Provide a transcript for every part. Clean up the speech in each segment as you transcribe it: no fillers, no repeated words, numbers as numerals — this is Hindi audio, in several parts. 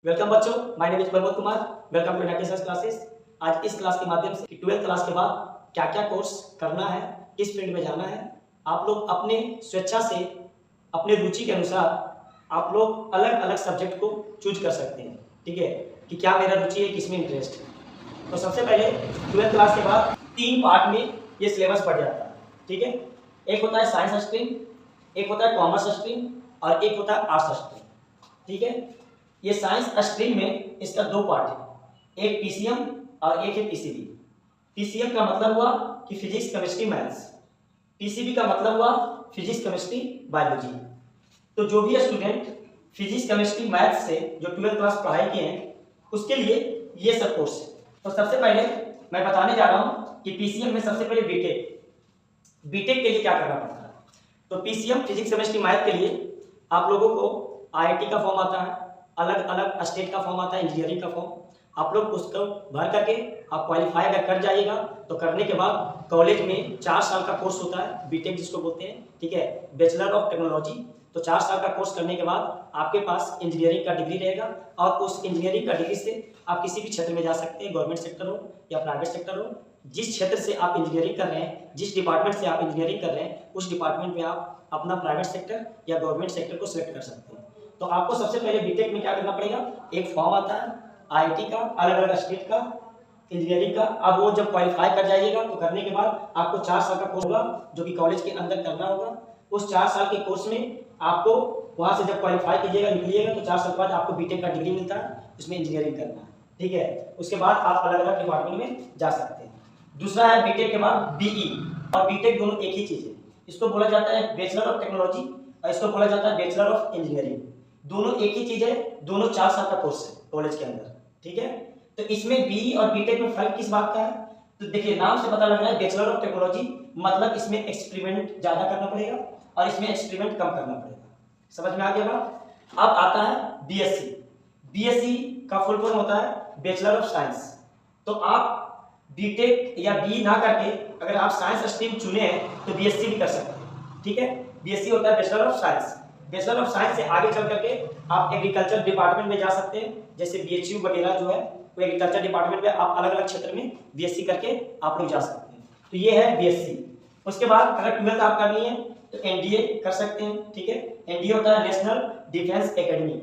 वेलकम बच्चों, my name is Pramod Kumar. Welcome to Nexus classes. आज इस क्लास के माध्यम से 12th क्लास के बाद क्या क्या कोर्स करना है, किस फील्ड में जाना है, आप लोग अपने स्वेच्छा से अपने रुचि के अनुसार आप लोग अलग अलग सब्जेक्ट को चूज कर सकते हैं। ठीक है, कि क्या मेरा रुचि है, किसमें इंटरेस्ट है। तो सबसे पहले 12th क्लास के बाद 3 पार्ट में ये सिलेबस पढ़ जाता है। ठीक है, एक होता है साइंस स्ट्रीम, एक होता है कॉमर्स स्ट्रीम और एक होता है आर्ट्स स्ट्रीम। ठीक है, ये साइंस स्ट्रीम में इसका 2 पार्ट है, एक पीसीएम और एक है पीसीबी। पीसीएम का मतलब हुआ कि फिजिक्स केमिस्ट्री मैथ्स, पीसीबी का मतलब हुआ फिजिक्स केमिस्ट्री बायोलॉजी। तो जो भी स्टूडेंट फिजिक्स केमिस्ट्री मैथ्स से जो 12th क्लास पढ़ाई किए हैं उसके लिए ये सब कोर्स है। तो सबसे पहले मैं बताने जा रहा हूँ कि पीसीएम में सबसे पहले बीटेक के लिए क्या करना पड़ता है। तो पीसीएम फिजिक्स केमिस्ट्री मैथ के लिए आप लोगों को आईआईटी का फॉर्म आता है, अलग अलग स्टेट का फॉर्म आता है, इंजीनियरिंग का फॉर्म। आप लोग उसको भर करके आप क्वालिफाई अगर कर जाइएगा तो करने के बाद कॉलेज में 4 साल का कोर्स होता है, बीटेक जिसको बोलते हैं। ठीक है, बैचलर ऑफ टेक्नोलॉजी। तो 4 साल का कोर्स करने के बाद आपके पास इंजीनियरिंग का डिग्री रहेगा और उस इंजीनियरिंग का डिग्री से आप किसी भी क्षेत्र में जा सकते हैं, गवर्नमेंट सेक्टर हो या प्राइवेट सेक्टर हो। जिस क्षेत्र से आप इंजीनियरिंग कर रहे हैं, जिस डिपार्टमेंट से आप इंजीनियरिंग कर रहे हैं, उस डिपार्टमेंट में आप अपना प्राइवेट सेक्टर या गवर्नमेंट सेक्टर को सिलेक्ट कर सकते हैं। तो आपको सबसे पहले बीटेक में क्या करना पड़ेगा, एक फॉर्म आता है आईआईटी का, अलग अलग स्टेट का, इंजीनियरिंग का। अब वो जब क्वालिफाई कर जाइएगा तो करने के बाद आपको 4 साल का कोर्स होगा जो कि कॉलेज के अंदर करना होगा। उस 4 साल के कोर्स में आपको वहां से जब क्वालिफाई कीजिएगा, निकलिएगा, तो 4 साल बाद आपको बीटेक का डिग्री मिलता है, उसमें इंजीनियरिंग करना है। ठीक है, उसके बाद आप अलग अलग डिपार्टमेंट में जा सकते हैं। दूसरा है बीटेक के बाद बीई और बीटेक दोनों एक ही चीज है। इसको बोला जाता है बैचलर ऑफ टेक्नोलॉजी और इसको बोला जाता है बैचलर ऑफ इंजीनियरिंग। दोनों एक ही चीज है, दोनों 4 साल का कोर्स है कॉलेज के अंदर। ठीक है, तो इसमें बी और बीटेक में फर्क किस बात का है, तो देखिए नाम से पता लग रहा है बैचलर ऑफ टेक्नोलॉजी मतलब इसमें एक्सपेरिमेंट ज्यादा करना पड़ेगा और इसमें एक्सपेरिमेंट कम करना पड़ेगा। समझ में आ गया बात। अब आता है बीएससी। बीएससी का फुल फॉर्म होता है बैचलर ऑफ साइंस। तो आप बीटेक या बी ना करके अगर आप साइंस स्ट्रीम चुने हैं तो बीएससी भी कर सकते हैं। ठीक है, बीएससी होता है bachelor of science. Bachelor of science से आगे चल करके आप एग्रीकल्चर डिपार्टमेंट में जा सकते हैं, जैसे बीएचयू वगैरह जो है वो एग्रीकल्चर डिपार्टमेंट में आप अलग अलग क्षेत्र में बीएससी करके आप लोग जा सकते हैं। तो ये है बीएससी। उसके बाद अगर 12th आप कर लिए तो एनडीए कर सकते हैं। ठीक है, एनडीए होता है नेशनल डिफेंस एकेडमी।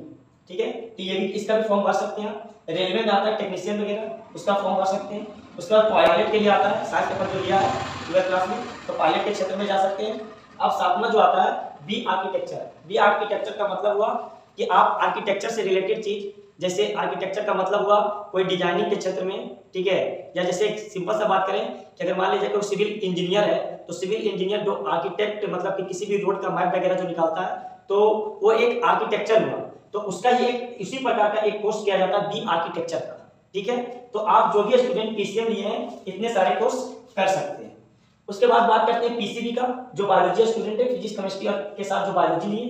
ठीक है, तो ये भी इसका भी फॉर्म भर सकते हैं। रेलवे में आता है टेक्नीशियन वगैरह, उसका फॉर्म भर सकते हैं। उसके बाद पायलट के लिए आता है, साइंस पेपर जो लिया है 12th क्लास में, तो पायलट के क्षेत्र में जा सकते हैं। अब सातवां जो आता है बी आर्किटेक्चर। बी आर्किटेक्चर का मतलब हुआ कि आप आर्किटेक्चर से रिलेटेड चीज, जैसे आर्किटेक्चर का मतलब हुआ कोई डिजाइनिंग के क्षेत्र में। ठीक है, या जैसे एक सिंपल सा बात करें कि अगर मान लीजिए कोई सिविल इंजीनियर है तो सिविल इंजीनियर जो आर्किटेक्ट मतलब कि किसी भी रोड का मैप वगैरह जो निकालता है तो वो एक आर्किटेक्चर हुआ। तो उसका ही एक इसी प्रकार का एक कोर्स किया जाता है बी आर्किटेक्चर का। ठीक है, तो आप जो भी स्टूडेंट पीसीएम लिए हैं इतने सारे कोर्स कर सकते हैं। उसके बाद बात करते हैं पीसीबी का, जो बायोलॉजी स्टूडेंट है, फिजिक्स केमिस्ट्री के साथ जो बायोलॉजी लिए।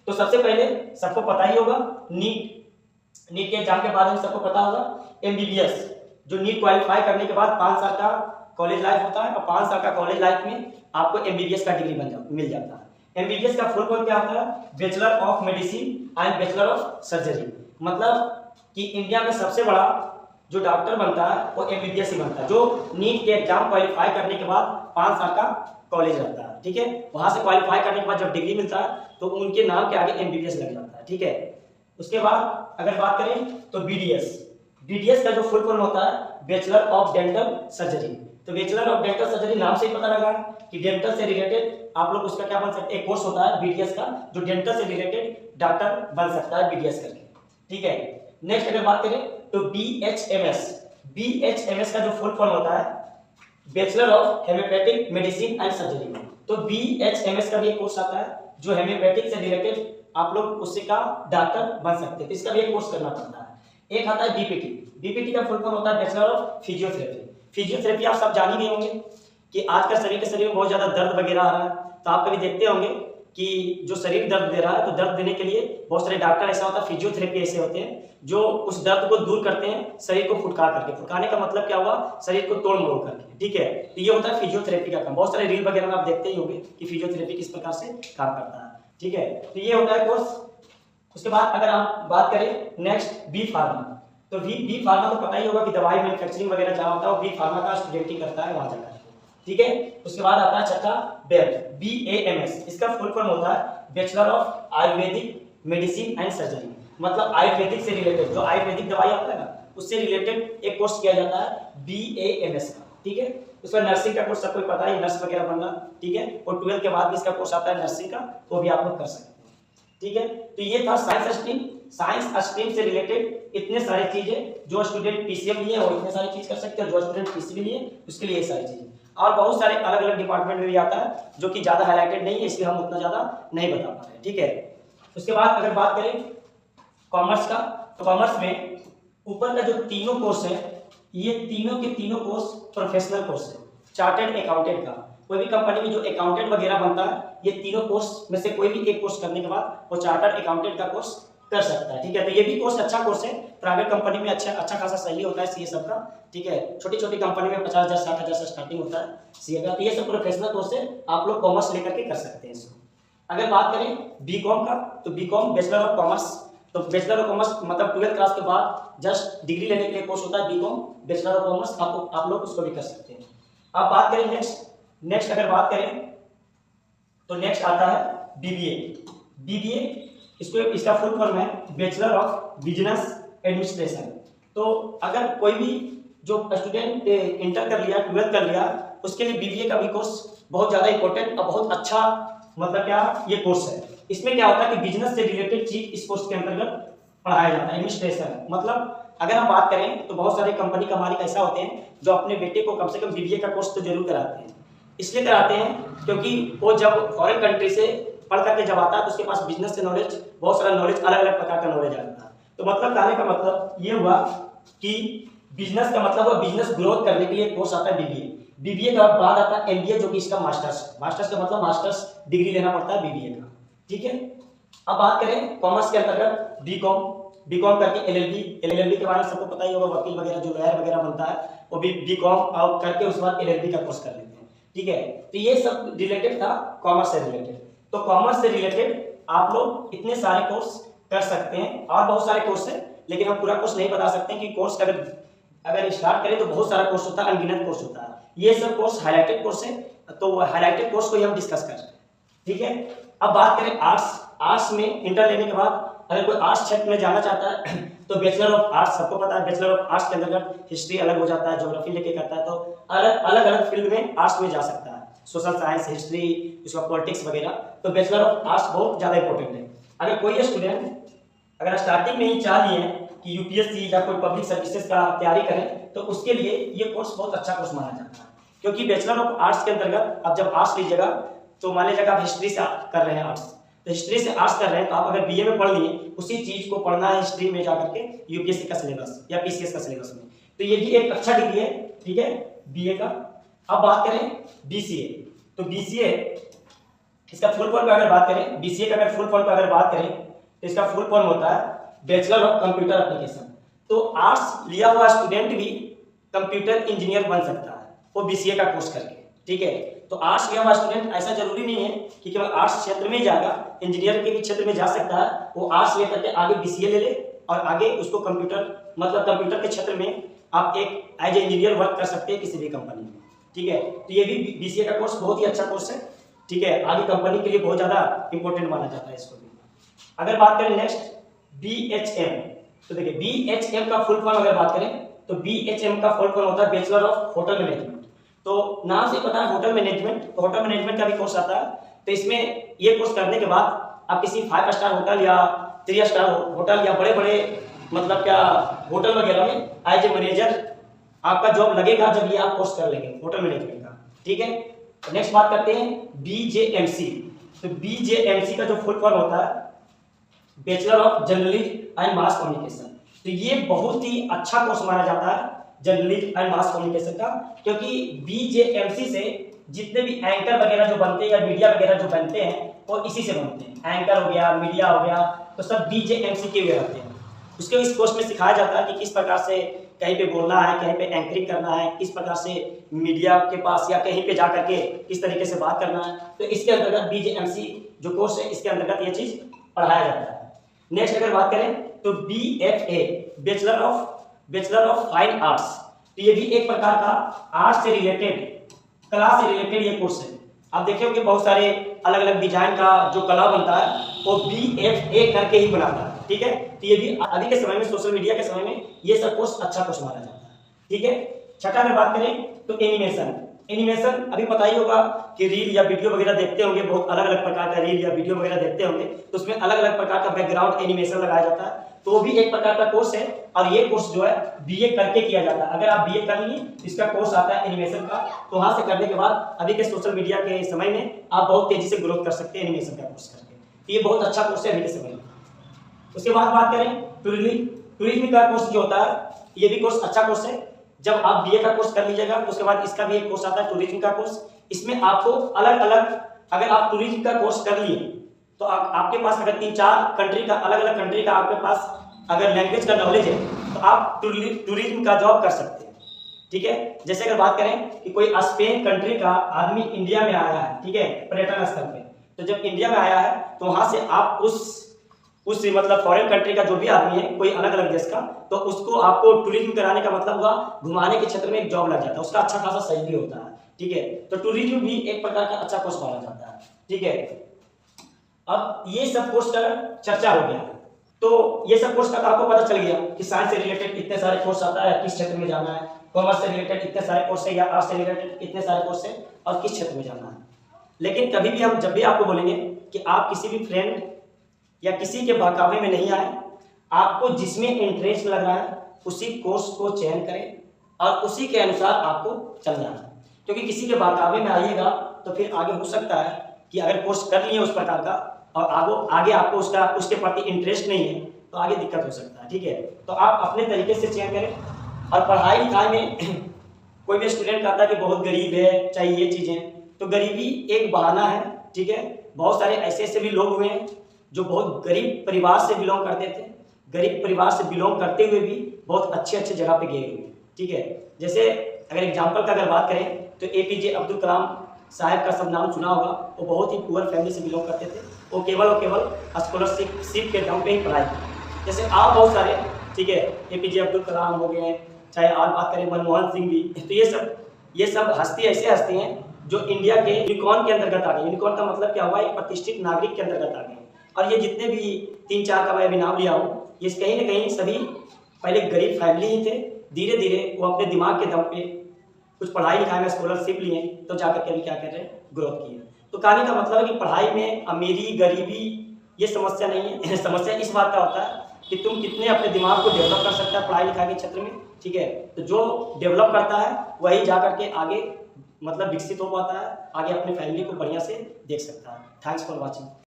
तो सबसे पहले सबको पता ही होगा नीट के एग्जाम के बाद में सबको पता होगा एमबीबीएस, जो नीट क्वालिफाई करने के बाद 5 साल का कॉलेज लाइफ होता है और 5 साल का कॉलेज लाइफ में आपको एमबीबीएस का डिग्री मिल जाता है। एमबीबीएस का फुल फॉर्म क्या होता है, bachelor of medicine and bachelor of surgery. मतलब कि इंडिया में सबसे बड़ा जो डॉक्टर बनता है वो एमबीबीएस ही बनता है, जो नीट के एग्जाम क्वालिफाई करने के बाद 5 साल का कॉलेज रहता है। ठीक है, वहां से क्वालिफाई करने के बाद जब डिग्री मिलता है तो उनके नाम के आगे एमबीबीएस लग जाता है। ठीक है, उसके बाद अगर बात करें तो बीडीएस का जो फुल फॉर्म होता है बैचलर ऑफ डेंटल सर्जरी। तो बैचलर ऑफ डेंटल सर्जरी नाम से ही पता लगा कि डेंटल से रिलेटेड आप लोग उसका क्या बन सकते हैं, एक कोर्स होता है बीडीएस का जो डेंटल से रिलेटेड डॉक्टर बन सकता है बीडीएस करके। ठीक है, नेक्स्ट अगर बात करें तो बीएचएमएस का जो फुल फॉर्म होता है bachelor of homoeopathic medicine and surgery. तो बीएचएमएस का भी एक कोर्स आता है जो हेमियोपैथिक से रिलेटेड आप लोग उससे का डॉक्टर बन सकते हैं, तो इसका भी एक कोर्स करना पड़ता है। एक आता है बीपीटी का फुल फॉर्म होता है बैचलर ऑफ फिजियोथेरेपी। फिजियोथेरेपी आप सब जान ही गए होंगे कि आजकल शरीर में बहुत ज्यादा दर्द वगैरह आ रहा है, तो आप कभी देखते होंगे कि जो शरीर दर्द दे रहा है तो दर्द देने के लिए बहुत सारे डॉक्टर ऐसा होता है, फिजियोथेरेपी ऐसे होते हैं जो उस दर्द को दूर करते हैं शरीर को फुटकार करके। फुटकाने का मतलब क्या हुआ, शरीर को तोड़ मोड़ करके। ठीक है, तो ये होता है फिजियोथेरेपी का काम। बहुत सारे रील वगैरह में आप देखते ही होंगे कि फिजियोथेरेपी किस प्रकार से काम करता है। ठीक है, तो ये होता है कोर्स उसके बाद अगर आप बात करें नेक्स्ट बी फार्मा, तो बी फार्मा तो पता ही होगा कि दवाई मैन्युफैक्चरिंग वगैरह जहाँ होता है वो बी फार्मा का स्टूडेंट ही करता है वहाँ जाकर, ठीक है। उसके बाद आता है छठा BAMS, BAMS, इसका फुल फॉर्म होता है bachelor of Ayurvedic medicine and surgery, मतलब आयुर्वेदिक से रिलेटेड जो आयुर्वेदिक दवाई आता है ना उससे रिलेटेड एक कोर्स किया जाता है BAMS का, ठीक है। उसका नर्सिंग का कोर्स सबको पता है, नर्स वगैरह बनना, ठीक है। और 12 के बाद भी इसका कोर्स आता है नर्सिंग का, वो भी आप लोग कर सकते हैं, ठीक है। तो ये था साइंस स्ट्रीम। साइंस स्ट्रीम से रिलेटेड इतने सारी चीजें जो स्टूडेंट PCM लिए और इतने सारी चीज कर सकते हैं, जो स्टूडेंट PCB लिए उसके लिए ये सारी चीजें, और बहुत सारे अलग अलग डिपार्टमेंट में भी आता है जो कि ज्यादा हाईलाइटेड नहीं है, इसलिए हम उतना ज्यादा नहीं बता पा रहे हैं, ठीक है। उसके बाद अगर बात करें कॉमर्स का, तो कॉमर्स में ऊपर का जो तीनों कोर्स है ये तीनों के तीनों कोर्स प्रोफेशनल कोर्स है। चार्टर्ड अकाउंटेंट का, कोई भी कंपनी में जो अकाउंटेंट वगैरह बनता है ये तीनों कोर्स में से कोई भी एक कोर्स करने के बाद वो चार्टर्ड अकाउंटेंट का कोर्स कर सकता है, ठीक है। तो ये भी कोर्स अच्छा कोर्स है, प्राइवेट कंपनी में अच्छा खासा सैलरी होता है सीए सब का, ठीक है। छोटी छोटी कंपनी में 50,000 60,000 से स्टार्टिंग होता है सीए का। तो ये सब प्रोफेशनल कोर्स है, आप लोग कॉमर्स लेकर के कर सकते हैं इसको। अगर बात करें बीकॉम का, तो बीकॉम बैचलर ऑफ कॉमर्स, तो बैचलर ऑफ कॉमर्स मतलब 12th क्लास के बाद जस्ट डिग्री लेने के लिए कोर्स होता है बीकॉम बैचलर ऑफ कॉमर्स, आप लोग उसको भी कर सकते हैं। आप बात करें नेक्स्ट अगर बात करें तो नेक्स्ट आता है बीबीए, इसका फुल फॉर्म है बैचलर ऑफ बिजनेस एडमिनिस्ट्रेशन। तो अगर कोई भी जो स्टूडेंट इंटर कर लिया 12th कर लिया उसके लिए बीबीए का भी कोर्स बहुत ज्यादा इंपॉर्टेंट और बहुत अच्छा मतलब क्या ये कोर्स है। इसमें क्या होता है कि बिजनेस से रिलेटेड चीज इस कोर्स के अंतर्गत पढ़ाया जाता है। एडमिनिस्ट्रेशन मतलब अगर हम बात करें तो बहुत सारे कंपनी का मालिक ऐसा होते हैं जो अपने बेटे को कम से कम बीबीए का कोर्स तो जरूर कराते हैं। इसलिए कराते हैं क्योंकि वो जब फॉरेन कंट्री से पढ़ करके जब आता है तो उसके पास बिजनेस से नॉलेज, बहुत सारा नॉलेज, अलग अलग प्रकार का नॉलेज आता है। तो मतलब कहने का मतलब ये हुआ कि बिजनेस का मतलब हुआ बिजनेस ग्रोथ करने के लिए कोर्स आता है बीबीए। बीबीए के बाद आता है एमबीए जो कि इसका मास्टर्स का मतलब मास्टर्स डिग्री लेना पड़ता है बीबीए का, ठीक है। अब बात करें कॉमर्स के अंतर्गत बीकॉम करके एलएलबी के बारे में सबको पता ही होगा, वकील वगैरह जो लॉयर वगैरह बनता है वो भी बीकॉम करके उसके बाद एलएलबी का कोर्स कर लेते हैं, ठीक है। तो ये सब रिलेटेड था कॉमर्स से रिलेटेड। तो कॉमर्स से रिलेटेड आप लोग इतने सारे कोर्स कर सकते हैं और बहुत सारे कोर्स है, लेकिन हम पूरा कोर्स नहीं बता सकते कि कोर्स अगर स्टार्ट करें तो बहुत सारा कोर्स होता है, अनगिनत कोर्स होता है। ये सब कोर्स हाईलाइटेड कोर्स है, तो हाईलाइटेड कोर्स को ही हम डिस्कस कर रहे हैं, ठीक है। अब बात करें आर्ट्स में इंटर लेने के बाद अगर कोई आर्ट्स क्षेत्र में जाना चाहता है तो बैचलर ऑफ आर्ट्स, सबको पता है बैचलर ऑफ आर्ट्स के अंतर्गत हिस्ट्री अलग हो जाता है, ज्योग्राफी लेके करता है, तो अलग अलग फील्ड में आर्ट्स में जा सकता है, सोशल साइंस, हिस्ट्री, उसका पॉलिटिक्स वगैरह। तो बैचलर ऑफ आर्ट्स बहुत ज्यादा इंपॉर्टेंट है। अगर कोई स्टूडेंट अगर स्टार्टिंग में ही चाह लिए कि यूपीएससी या कोई पब्लिक सर्विसेज का तैयारी करें तो उसके लिए ये कोर्स बहुत अच्छा कोर्स माना जाता है, क्योंकि बैचलर ऑफ आर्ट्स के अंतर्गत आप जब आर्ट्स लीजिएगा तो मान लीजिएगा आप हिस्ट्री से कर रहे हैं आर्ट्स, तो हिस्ट्री से आर्ट्स कर रहे हैं तो आप अगर बीए में पढ़ लिए उसी चीज को पढ़ना है हिस्ट्री में जाकर के यूपीएससी का सिलेबस या पीसीएस का सिलेबस में, तो ये भी एक अच्छा डिग्री है, ठीक है, बीए का। अब बात करें बीसीए, तो बीसीए इसका फुल फॉर्म अगर बात करें, बीसीए का अगर फुल फॉर्म अगर बात करें तो इसका फुल फॉर्म होता है बैचलर ऑफ कंप्यूटर एप्लीकेशन। तो आर्ट्स लिया हुआ स्टूडेंट भी कंप्यूटर इंजीनियर बन सकता है वो बीसीए का कोर्स करके, ठीक है। तो आर्ट्स लिया हुआ स्टूडेंट ऐसा जरूरी नहीं है कि केवल आर्ट्स क्षेत्र में ही जाएगा, इंजीनियर के भी क्षेत्र में जा सकता है। वो आर्ट्स लेकर के आगे बीसीए ले ले और आगे उसको कंप्यूटर के क्षेत्र में आप एक एज ए इंजीनियर वर्क कर सकते हैं किसी भी कंपनी में, ठीक है। तो ये भी बीसीए का कोर्स बहुत ही अच्छा कोर्स है, ठीक है, आगे कंपनी के लिए बहुत ज्यादा इंपॉर्टेंट माना जाता है इसको भी। अगर बात करें नेक्स्ट बीएचएम, तो देखिए बीएचएम का फुल फॉर्म अगर बात करें तो बीएचएम का फुल फॉर्म होता है बैचलर ऑफ होटल मैनेजमेंट। तो नाम से पता है होटल मैनेजमेंट, तो होटल मैनेजमेंट का भी कोर्स आता है। तो इसमें ये कोर्स करने के बाद आप किसी 5 स्टार होटल या 3 स्टार होटल या बड़े बड़े मतलब क्या होटल वगैरह में एज ए मैनेजर आपका जॉब लगेगा जब ये आप कोर्स कर लेंगे होटल मैनेजमेंट का, ठीक है। नेक्स्ट बात करते हैं बीजेएमसी। तो बीजेएमसी का जो फुल फॉर्म होता है bachelor of journalism and mass communication. तो ये बहुत ही अच्छा कोर्स माना जाता है जर्नलिज्म एंड मास कम्युनिकेशन का, क्योंकि बीजेएमसी से जितने भी एंकर वगैरह जो बनते हैं या मीडिया वगैरह जो बनते हैं वो इसी से बनते हैं। एंकर हो गया, मीडिया हो गया, तो सब बीजेएमसी के हुए रहते हैं। उसके इस कोर्स में सिखाया जाता है कि किस प्रकार से कहीं पे बोलना है, कहीं पे एंकरिंग करना है, किस प्रकार से मीडिया के पास या कहीं पे जा करके किस तरीके से बात करना है। तो इसके अंतर्गत बीजेएमसी जो कोर्स है इसके अंतर्गत ये चीज पढ़ाया जाता है। नेक्स्ट अगर बात करें तो BFA, bachelor of fine arts, तो ये भी एक प्रकार का आर्ट से रिलेटेड, कला से रिलेटेड ये कोर्स है। आप देखे होंगे बहुत सारे अलग अलग डिजाइन का जो कला बनता है वो BFA करके ही बनाता है, ठीक है। तो ये भी अभी के समय में, सोशल मीडिया के समय में ये सब कोर्स अच्छा कोर्स माना जाता है, ठीक है। छठा में बात करें तो एनिमेशन अभी पता ही होगा कि रील या वीडियो वगैरह देखते होंगे, बहुत अलग अलग प्रकार का रील या वीडियो वगैरह देखते होंगे, तो उसमें अलग अलग प्रकार का बैकग्राउंड एनिमेशन लगाया जाता है, तो वो भी एक प्रकार का कोर्स है। और ये कोर्स जो है BA करके किया जाता है। अगर आप BA कर लिए, इसका कोर्स आता है एनिमेशन का, तो वहां से करने के बाद अभी के सोशल मीडिया के समय में आप बहुत तेजी से ग्रोथ कर सकते हैं एनिमेशन का कोर्स करके, तो ये बहुत अच्छा कोर्स है अभी के समय में। उसके बाद बात करें टूरिज्म का कोर्स जो होता है, ये भी कोर्स अच्छा कोर्स है। जब आप BA का कोर्स कर लीजिएगा तो उसके बाद इसका भी एक कोर्स आता है टूरिज्म का कोर्स। इसमें आपको अलग अलग, अगर आप टूरिज्म का कोर्स कर लिए तो आपके पास अगर 3-4 कंट्री का, अलग अलग कंट्री का आपके पास अगर लैंग्वेज का नॉलेज है तो आप टूरिज्म का जॉब कर सकते हैं, ठीक है। जैसे अगर बात करें कि कोई स्पेन कंट्री का आदमी इंडिया में आया है, ठीक है, पर्यटन स्थल पे, तो जब इंडिया में आया है तो वहां से आप उस मतलब फॉरेन कंट्री का जो भी आदमी है, कोई अलग अलग देश का, तो उसको आपको टूरिज्म कराने का मतलब हुआ घुमाने के क्षेत्र में एक जॉब लग जाता है, उसका अच्छा खासा सैलरी होता है, ठीक है। तो टूरिज्म भी एक प्रकार का अच्छा कोर्स माना जाता है, ठीक है। अब ये सब कोर्स का चर्चा हो गया, तो ये सब कोर्स का आपको पता चल गया कि साइंस से रिलेटेड इतने सारे कोर्स आता है, किस क्षेत्र में जाना है, कॉमर्स से रिलेटेड इतने सारे कोर्स है, या आर्ट्स से रिलेटेड इतने सारे कोर्स है, और किस क्षेत्र में जाना है। लेकिन कभी भी हम जब भी आपको बोलेंगे कि आप किसी भी फ्रेंड या किसी के बहकावे में नहीं आए, आपको जिसमें इंटरेस्ट लग रहा है उसी कोर्स को चयन करें और उसी के अनुसार आपको चलना है। क्योंकि किसी के बहकावे में आइएगा तो फिर आगे हो सकता है कि अगर कोर्स कर लिए उस प्रकार का और आगे आपको उसके प्रति इंटरेस्ट नहीं है तो आगे दिक्कत हो सकता है, ठीक है। तो आप अपने तरीके से चयन करें। और पढ़ाई लिखाई में कोई भी स्टूडेंट कहता है कि बहुत गरीब है, चाहिए चीज़ें, तो गरीबी एक बहाना है, ठीक है। बहुत सारे ऐसे भी लोग हुए हैं जो बहुत गरीब परिवार से बिलोंग करते थे, गरीब परिवार से बिलोंग करते हुए भी बहुत अच्छे जगह पे गए हुए, ठीक है। जैसे अगर एग्जाम्पल का अगर बात करें तो APJ अब्दुल कलाम साहब का सब नाम सुना होगा। वो बहुत ही पुअर फैमिली से बिलोंग करते थे, वो केवल और केवल स्कॉलरशिप के दम पे ही पढ़ाई की। जैसे आप बहुत सारे, ठीक है, APJ अब्दुल कलाम हो गए, चाहे आप बात करें मनमोहन सिंह भी, तो ये सब हस्ती ऐसे हस्ती हैं जो इंडिया के यूनिकॉर्न के अंतर्गत आ गए। यूनिकॉर्न का मतलब क्या हुआ, एक प्रतिष्ठित नागरिक के अंतर्गत आ गए। और ये जितने भी 3-4 का मैं अभी नाम लिया हूँ, ये कहीं ना कहीं सभी पहले गरीब फैमिली ही थे, धीरे धीरे वो अपने दिमाग के दम पे कुछ पढ़ाई लिखाई में स्कॉलरशिप लिए तो जाकर के अभी क्या कर रहे हैं, ग्रोथ किए। तो कहने का मतलब है कि पढ़ाई में अमीरी गरीबी ये समस्या नहीं है। समस्या इस बात का होता है कि तुम कितने अपने दिमाग को डेवलप कर सकते हैं पढ़ाई लिखाई के क्षेत्र में, ठीक है। तो जो डेवलप करता है वही जा करके आगे मतलब विकसित हो पाता है, आगे अपने फैमिली को बढ़िया से देख सकता है। Thanks for watching.